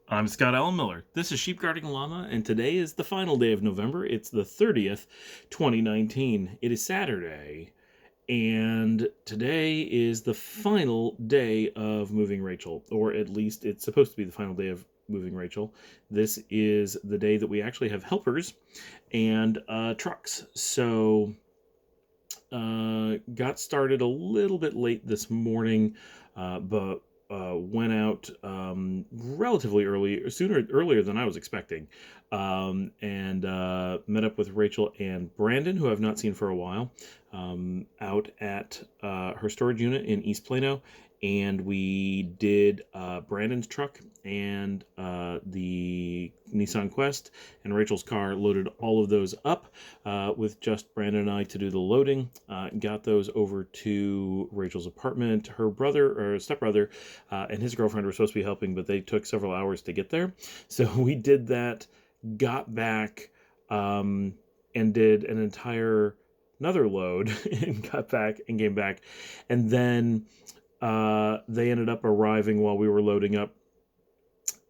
I'm Scott Allen Miller. This is Sheep Guarding Llama, and today is the final day of November. It's the 30th, 2019. It is Saturday, and today is the final day of Moving Rachel, or at least it's supposed to be the final day of Moving Rachel. This is the day that we actually have helpers and trucks. So, got started a little bit late this morning, but went out relatively earlier than I was expecting, and met up with Rachel and Brandon, who I've not seen for a while, out at her storage unit in East Plano. And we did Brandon's truck and the Nissan Quest and Rachel's car, loaded all of those up with just Brandon and I to do the loading. Got those over to Rachel's apartment. Her brother or stepbrother and his girlfriend were supposed to be helping, but they took several hours to get there. So we did that, got back, and did another load and got back and came back. And then they ended up arriving while we were loading up,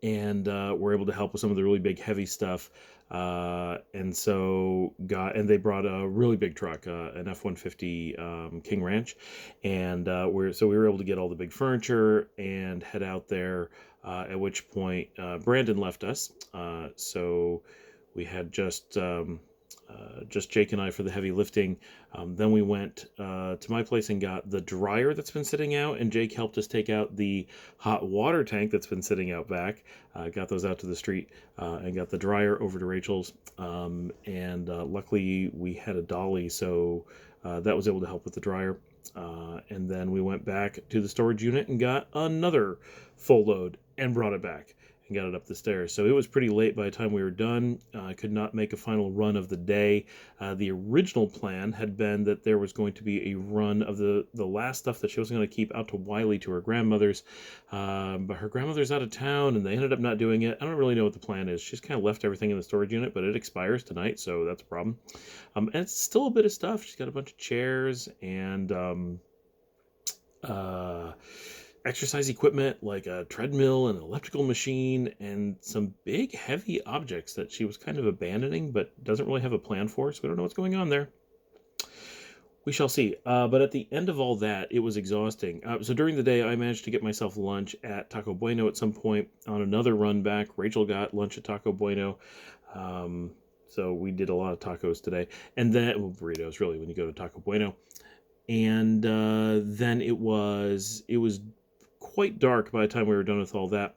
and were able to help with some of the really big heavy stuff. And they brought a really big truck, an F-150 King Ranch, and we were able to get all the big furniture and head out there. At which point Brandon left us, so we had just Jake and I for the heavy lifting. Then we went to my place and got the dryer that's been sitting out, and Jake helped us take out the hot water tank that's been sitting out back. Got those out to the street, and got the dryer over to Rachel's. And luckily we had a dolly, so that was able to help with the dryer. And then we went back to the storage unit and got another full load and brought it back and got it up the stairs. So it was pretty late by the time we were done. I could not make a final run of the day. The original plan had been that there was going to be a run of the last stuff that she was going to keep out to Wiley to her grandmother's, but her grandmother's out of town and they ended up not doing it. I don't really know what the plan is. She's kind of left everything in the storage unit, but it expires tonight, so that's a problem. And it's still a bit of stuff. She's got a bunch of chairs and exercise equipment like a treadmill and an elliptical machine and some big heavy objects that she was kind of abandoning but doesn't really have a plan for, so we don't know what's going on there. We shall see. But at the end of all that, it was exhausting. So during the day, I managed to get myself lunch at Taco Bueno at some point. On another run back, Rachel got lunch at Taco Bueno. So we did a lot of tacos today. And then, well, burritos, really, when you go to Taco Bueno. And then it was quite dark by the time we were done with all that.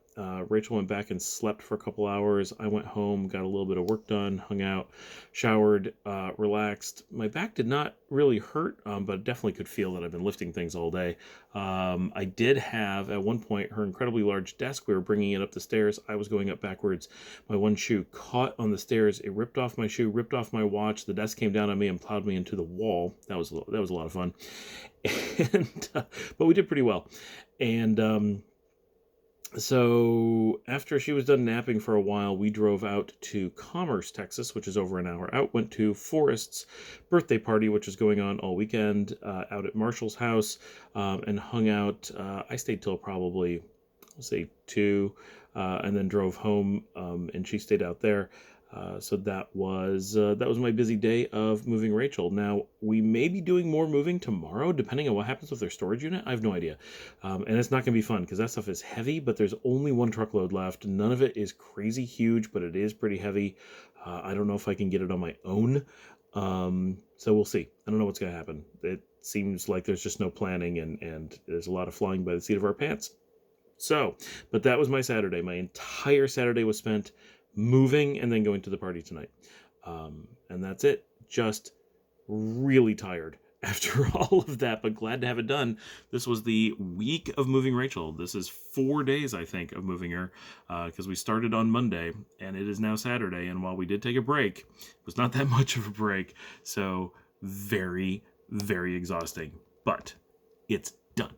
Rachel went back and slept for a couple hours. I went home, got a little bit of work done, hung out, showered, relaxed. My back did not really hurt, but definitely could feel that I've been lifting things all day. I did have, at one point, her incredibly large desk. We were bringing it up the stairs. I was going up backwards. My one shoe caught on the stairs. It ripped off my shoe, ripped off my watch. The desk came down on me and plowed me into the wall. That was a lot of fun. And but we did pretty well. And so after she was done napping for a while, we drove out to Commerce, Texas, which is over an hour out. Went to Forrest's birthday party, which was going on all weekend, out at Marshal's house, and hung out. I stayed till probably, let's say, 2, and then drove home, and she stayed out there. So that was my busy day of moving Rachel. Now, we may be doing more moving tomorrow, depending on what happens with their storage unit. I have no idea. And it's not going to be fun because that stuff is heavy, but there's only one truckload left. None of it is crazy huge, but it is pretty heavy. I don't know if I can get it on my own. So we'll see. I don't know what's going to happen. It seems like there's just no planning, and there's a lot of flying by the seat of our pants. So, but that was my Saturday. My entire Saturday was spent moving and then going to the party tonight. And that's it. Just really tired after all of that, but glad to have it done. This was the week of moving Rachel. This is 4 days, I think, of moving her, because we started on Monday and it is now Saturday. And while we did take a break, it was not that much of a break. So very, very exhausting, but it's done.